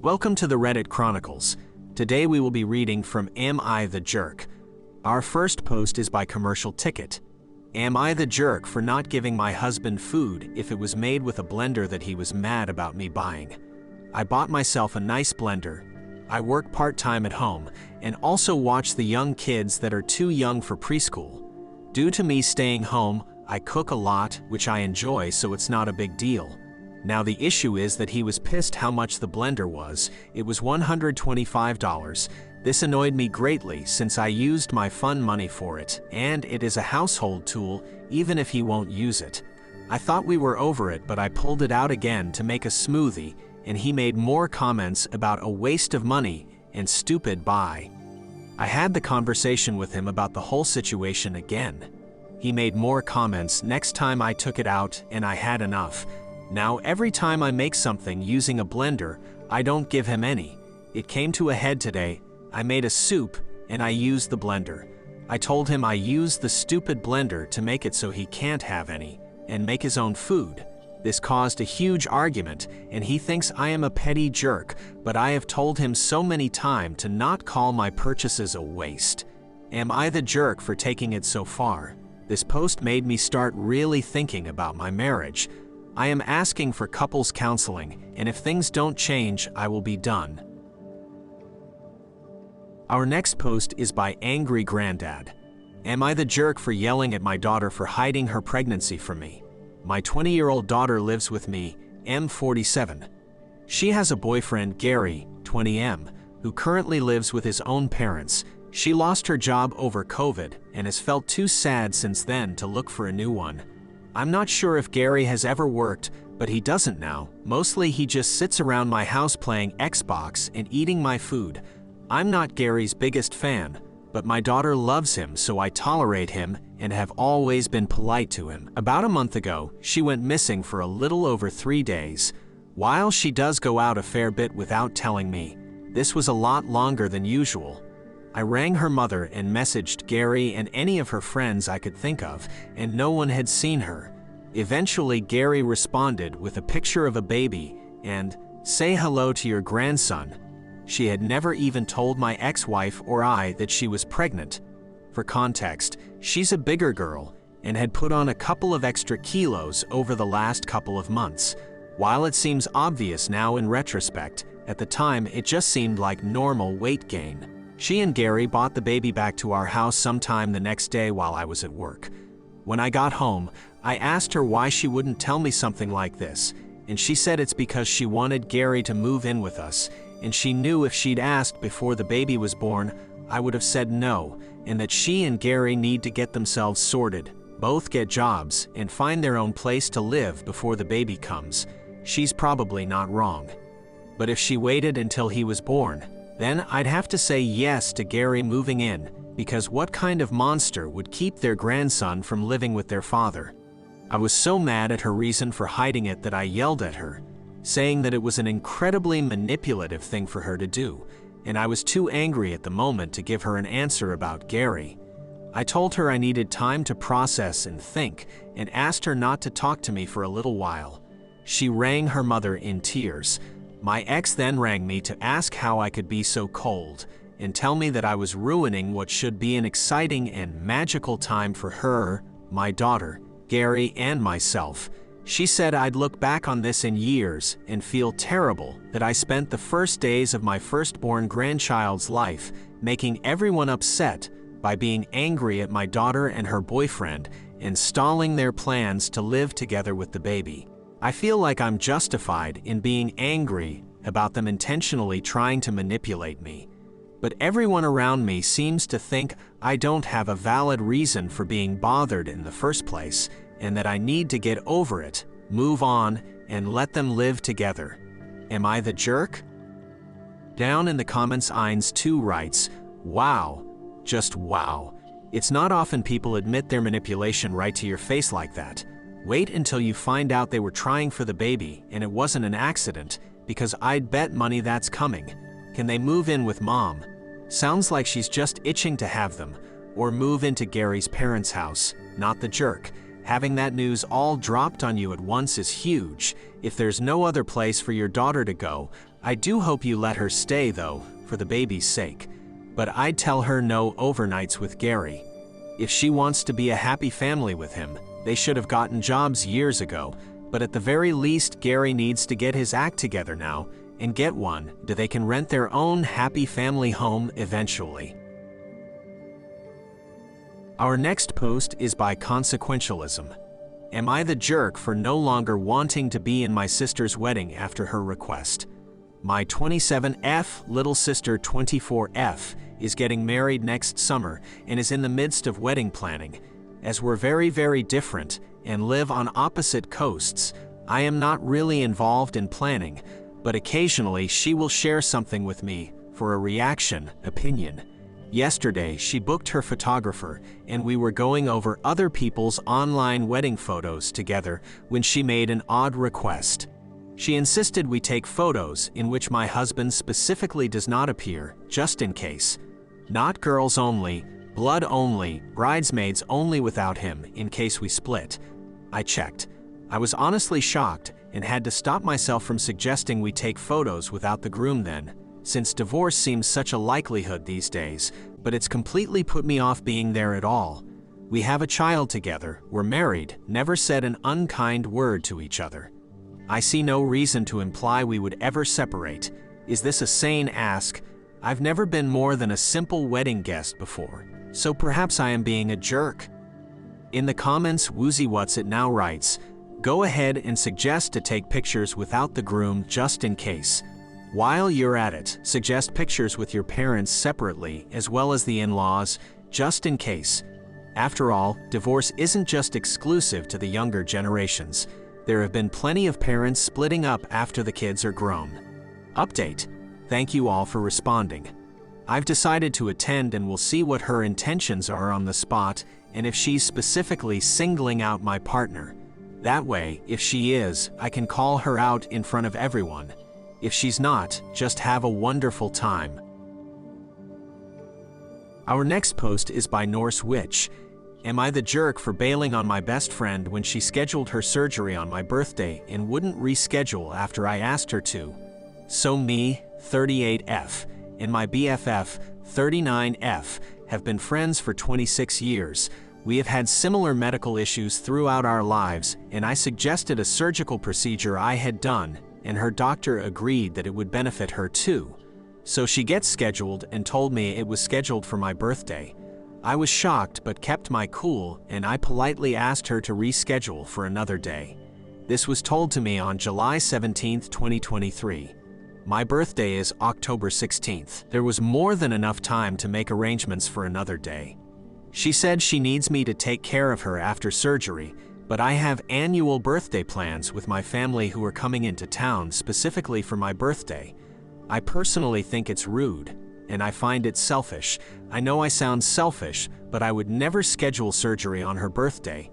Welcome to the Reddit Chronicles. Today we will be reading from Am I the Jerk? Our first post is by Commercial Ticket. Am I the jerk for not giving my husband food if it was made with a blender that he was mad about me buying? I bought myself a nice blender. I work part-time at home and also watch the young kids that are too young for preschool. Due to me staying home, I cook a lot, which I enjoy, so it's not a big deal. Now the issue is that he was pissed how much the blender was. It was $125. This annoyed me greatly since I used my fun money for it, and it is a household tool even if he won't use it. I thought we were over it, but I pulled it out again to make a smoothie, and he made more comments about a waste of money and stupid buy. I had the conversation with him about the whole situation again. He made more comments next time I took it out, and I had enough. Now every time I make something using a blender, I don't give him any. It came to a head today. I made a soup and I used the blender. I told him I used the stupid blender to make it so he can't have any and make his own food. This caused a huge argument and he thinks I am a petty jerk, but I have told him so many times to not call my purchases a waste. Am I the jerk for taking it so far? This post made me start really thinking about my marriage. I am asking for couples counseling, and if things don't change, I will be done. Our next post is by Angry Granddad. Am I the jerk for yelling at my daughter for hiding her pregnancy from me? My 20-year-old daughter lives with me, M47. She has a boyfriend, Gary, 20M, who currently lives with his own parents. She lost her job over COVID and has felt too sad since then to look for a new one. I'm not sure if Gary has ever worked, but he doesn't now. Mostly he just sits around my house playing Xbox and eating my food. I'm not Gary's biggest fan, but my daughter loves him, so I tolerate him and have always been polite to him. About a month ago, she went missing for a little over 3 days. While she does go out a fair bit without telling me, this was a lot longer than usual. I rang her mother and messaged Gary and any of her friends I could think of, and no one had seen her. Eventually, Gary responded with a picture of a baby and, "Say hello to your grandson." She had never even told my ex-wife or I that she was pregnant. For context, she's a bigger girl and had put on a couple of extra kilos over the last couple of months. While it seems obvious now in retrospect, at the time it just seemed like normal weight gain. She and Gary brought the baby back to our house sometime the next day while I was at work. When I got home, I asked her why she wouldn't tell me something like this, and she said it's because she wanted Gary to move in with us, and she knew if she'd asked before the baby was born, I would have said no, and that she and Gary need to get themselves sorted, both get jobs, and find their own place to live before the baby comes. She's probably not wrong. But if she waited until he was born, then I'd have to say yes to Gary moving in, because what kind of monster would keep their grandson from living with their father? I was so mad at her reason for hiding it that I yelled at her, saying that it was an incredibly manipulative thing for her to do, and I was too angry at the moment to give her an answer about Gary. I told her I needed time to process and think, and asked her not to talk to me for a little while. She rang her mother in tears. My ex then rang me to ask how I could be so cold and tell me that I was ruining what should be an exciting and magical time for her, my daughter, Gary, and myself. She said I'd look back on this in years and feel terrible that I spent the first days of my firstborn grandchild's life making everyone upset by being angry at my daughter and her boyfriend and stalling their plans to live together with the baby. I feel like I'm justified in being angry about them intentionally trying to manipulate me. But everyone around me seems to think I don't have a valid reason for being bothered in the first place, and that I need to get over it, move on, and let them live together. Am I the jerk? Down in the comments, Eins2 writes, "Wow, just wow. It's not often people admit their manipulation right to your face like that. Wait until you find out they were trying for the baby and it wasn't an accident, because I'd bet money that's coming. Can they move in with mom? Sounds like she's just itching to have them, or move into Gary's parents' house, not the jerk. Having that news all dropped on you at once is huge. If there's no other place for your daughter to go, I do hope you let her stay though, for the baby's sake. But I'd tell her no overnights with Gary. If she wants to be a happy family with him, they should have gotten jobs years ago, but at the very least Gary needs to get his act together now and get one so they can rent their own happy family home eventually. Our next post is by Consequentialism. Am I the jerk for no longer wanting to be in my sister's wedding after her request? My 27F little sister 24F is getting married next summer and is in the midst of wedding planning. As we're very, very different and live on opposite coasts, I am not really involved in planning, but occasionally she will share something with me for a reaction, opinion. Yesterday, she booked her photographer, and we were going over other people's online wedding photos together when she made an odd request. She insisted we take photos in which my husband specifically does not appear, just in case. Not girls only, blood only, bridesmaids only without him, in case we split. I checked. I was honestly shocked and had to stop myself from suggesting we take photos without the groom then, since divorce seems such a likelihood these days, but it's completely put me off being there at all. We have a child together, we're married, never said an unkind word to each other. I see no reason to imply we would ever separate. Is this a sane ask? I've never been more than a simple wedding guest before, so perhaps I am being a jerk. In the comments, Woozy What's It Now writes, go ahead and suggest to take pictures without the groom just in case. While you're at it, suggest pictures with your parents separately as well as the in-laws, just in case. After all, divorce isn't just exclusive to the younger generations. There have been plenty of parents splitting up after the kids are grown. Update. Thank you all for responding. I've decided to attend and will see what her intentions are on the spot and if she's specifically singling out my partner. That way, if she is, I can call her out in front of everyone. If she's not, just have a wonderful time. Our next post is by Norse Witch. Am I the jerk for bailing on my best friend when she scheduled her surgery on my birthday and wouldn't reschedule after I asked her to? So me, 38F, and my BFF, 39F, have been friends for 26 years. We have had similar medical issues throughout our lives, and I suggested a surgical procedure I had done, and her doctor agreed that it would benefit her too. So she gets scheduled and told me it was scheduled for my birthday. I was shocked but kept my cool, and I politely asked her to reschedule for another day. This was told to me on July 17, 2023. My birthday is October 16th. There was more than enough time to make arrangements for another day. She said she needs me to take care of her after surgery, but I have annual birthday plans with my family who are coming into town specifically for my birthday. I personally think it's rude, and I find it selfish. I know I sound selfish, but I would never schedule surgery on her birthday,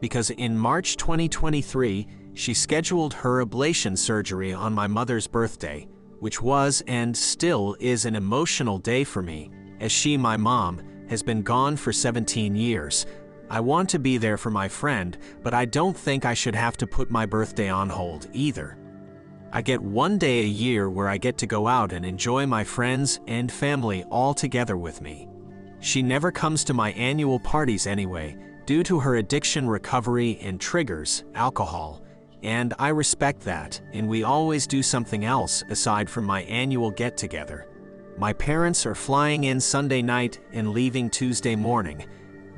because in March 2023, she scheduled her ablation surgery on my mother's birthday, which was and still is an emotional day for me, as she, my mom, has been gone for 17 years. I want to be there for my friend, but I don't think I should have to put my birthday on hold either. I get one day a year where I get to go out and enjoy my friends and family all together with me. She never comes to my annual parties anyway, due to her addiction recovery and triggers, alcohol, and I respect that, and we always do something else aside from my annual get-together. My parents are flying in Sunday night and leaving Tuesday morning.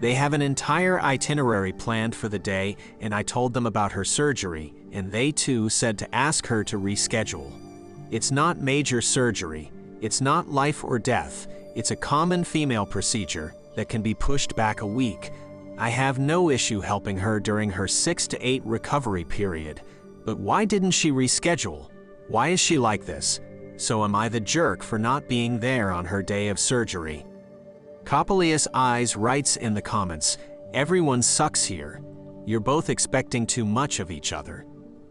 They have an entire itinerary planned for the day, and I told them about her surgery, and they too said to ask her to reschedule. It's not major surgery, it's not life or death, it's a common female procedure that can be pushed back a week. I have no issue helping her during her 6 to 8 recovery period, but why didn't she reschedule? Why is she like this? So am I the jerk for not being there on her day of surgery? Coppelius Eyes writes in the comments, everyone sucks here. You're both expecting too much of each other.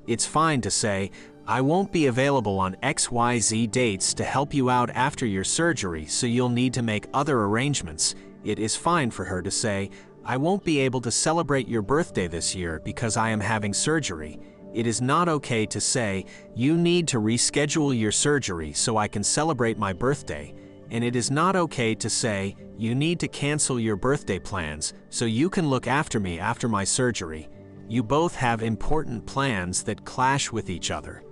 It's fine to say, I won't be available on XYZ dates to help you out after your surgery, so you'll need to make other arrangements. It is fine for her to say, I won't be able to celebrate your birthday this year because I am having surgery. It is not okay to say, "You need to reschedule your surgery so I can celebrate my birthday," and it is not okay to say, "You need to cancel your birthday plans so you can look after me after my surgery." You both have important plans that clash with each other.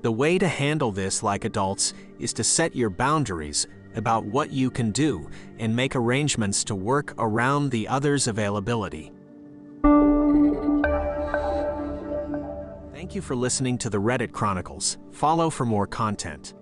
The way to handle this like adults is to set your boundaries about what you can do and make arrangements to work around the other's availability. Thank you for listening to the Reddit Chronicles. Follow for more content.